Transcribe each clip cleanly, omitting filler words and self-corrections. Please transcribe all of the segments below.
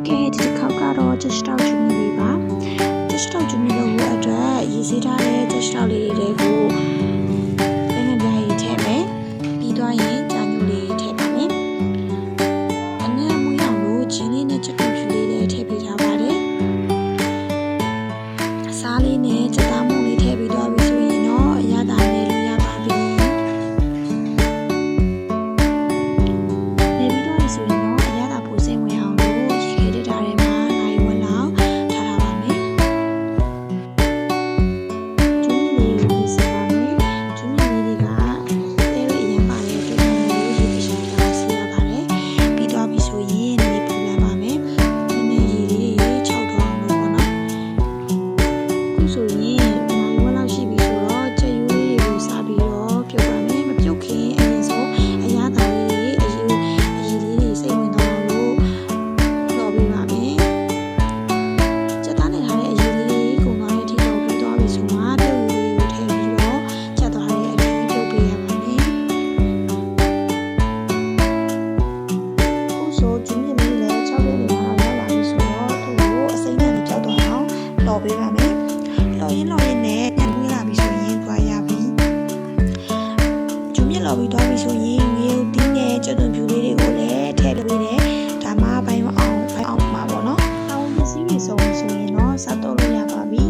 ဒီတစ်ခေါက်ကတော့ချက်စတောက်ကျွေးလေးပါချက်စတောက်ကျွေးလို့အတွက်ရေးစေးထားတဲ့ချက်စတောက်လေးတွေကိုငငယ်ပြားရေးထည့်မယ်ပြီးတော့ရင်ကြာညိုလေးထည့်ပါမယ်အနက်မွေးအောင်လို့ဂျင်းလေးနဲ့ချက်တူဖြူလေးလည်းထည့်ပေးထားပါတယ်စားလေးနဲ့ချက်သားမှုလေးထည့်ပြီးတော့ပြီဆိုရင်တော့အရသာနဲ့လို့ရပါပြီနေပြီးတော့ဆိုရင်တော့အရသာပိုစိတ်ဝင်အောင်လို့ရေခဲတက်ထားတဲ့မှာနိုင်ဝက်လောက်ထားထားပါမယ်ကျွန်းလေးကိုစပါမယ်ကျွန်းလေးတွေကတဲရအရင်ပါတဲ့အတွက်လည်းရေတခြားပါစီရပါတယ်ပြီးတော့ပြီဆိုရင်နေပူလာပါမယ်ဒီနေ့ရေလေး6တော့အောင်လို့ပေါ့နော်ခုဆိုရင်နိုင်ဝက်လောက်ရှိပြီဆိုတော့ချက်ယူလေးကိုစားပြီးတော့ပြုတ်ပါမယ်မပြုတ်ခင်အရင်ဆုံးအရသာလေးအယူအရည်လေးတွေစိတ်ဝင်တော့လို့လော်ပေးပါမယ်ချက်သားနေထားတဲ့အရည်လေးကုန်သွားတဲ့အထိလော်ပြီးသွားပြီဆိုမှပြုတ်ယူလေးကိုထည့်ပြီးတော့ချက်သွားတဲ့အထိပြုတ်ပေးရပါမယ်ခုဆိုကျွန်းမြင့်လေးလည်း6ရက်နေမှာရောက်လာပြီဆိုတော့သူ့ကိုအစိမ့်နဲ့ကြောက်တော့အောင်လော်ပေးပါမယ်လော်ရင်နဲ့ပြန်ပြီးလာပြီဆိုရင်သွားရပြီကျွန်းမြင့်လော်ပြီးသွားပြီဆိုရင်ငရုတ်သီးနဲ့ကျွတ်သွန်ဖြူလေးတွေကိုလည်းထည့်ပေးတယ်ဒါမှဘိုင်းမအောင်မှာပေါ့နော်အောင်ပစ္စည်းတွေဆိုရင်တော့စားတော့လို့ရပါပြီ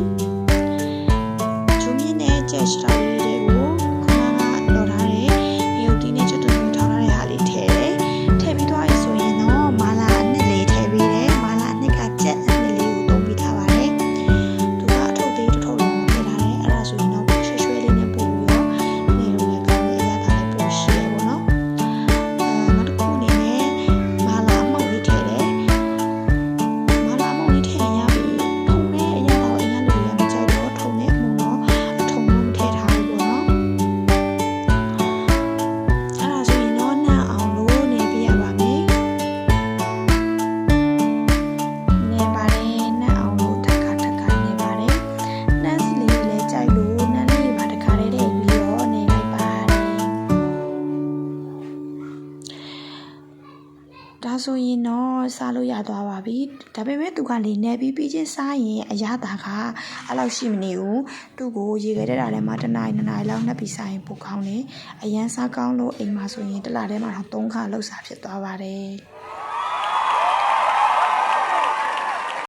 ကျွန်းမြင့်နဲ့ချက်စတောက်လေးတွေကိုခုနကလော်ထားတဲ့ငရုတ်သီးနဲ့ကျွတ်သွန်ဖြူထောင်းထားတဲ့ဟာလေးထည့်တယ်ထည့်ပြီးသွားပြီဆိုရင်တော့မာလာအနှစ်လေးထည့်ပေးတယ်မာလာအနှစ်ကချက်အနှစ်လေးကိုတုံးပြီးထားပါတယ်သူကအထုပ်သေးတစ်ထုပ်လုံးထည့်ထားတယ်အဲ့ဒါဆိုရင်တော့ရွှေရွှဲလေးနဲ့ပို့ပြီးတော့နေလို့လည်းကောင်းတယ်ရတာလည်းပိုရှိရပေါ့နော်နောက်တစ်ခုအနေနဲ့မာလာအမောက်လေးထည့်တယ်မာလာအမောက်လေးထည့်ရပြီထုံနဲ့အရင်တော့အရင်လိုရမကြိုက်တော့ထုံနဲ့မှုတော့အထုံလုံးထည့်ထားပြီပေါ့နော်အဲ့ဒါဆိုရင်တော့နှံ့အောင်လို့နေပြရပါမယ်နေပါတယ်နှံ့အောင်လို့ထပ်နေပါတယ်နှံ့စီလေးလည်းကြိုက်လို့နှံ့လေးပါတခါလေးထည့်ပြီးတော့နေလိုက်ပါတယ်ဒါဆိုရင်တော့စားလို့ရသွားပါပြီဒါပေမဲ့သူကလေနေပြီးချင်းစားရင်အရသာကအဲ့လောက်ရှိမနေဘူးသူ့ကိုရေခဲတက်တာထဲမှာတစ်နာရီ2နာရီလောက်နှက်ပြီးစားရင်ပိုကောင်းတယ်အရန်စားကောင်းလို့အိမ်မှာဆိုရင်တစ်လထဲမှာတော့3ခါလောက်စားဖြစ်သွားပါတယ်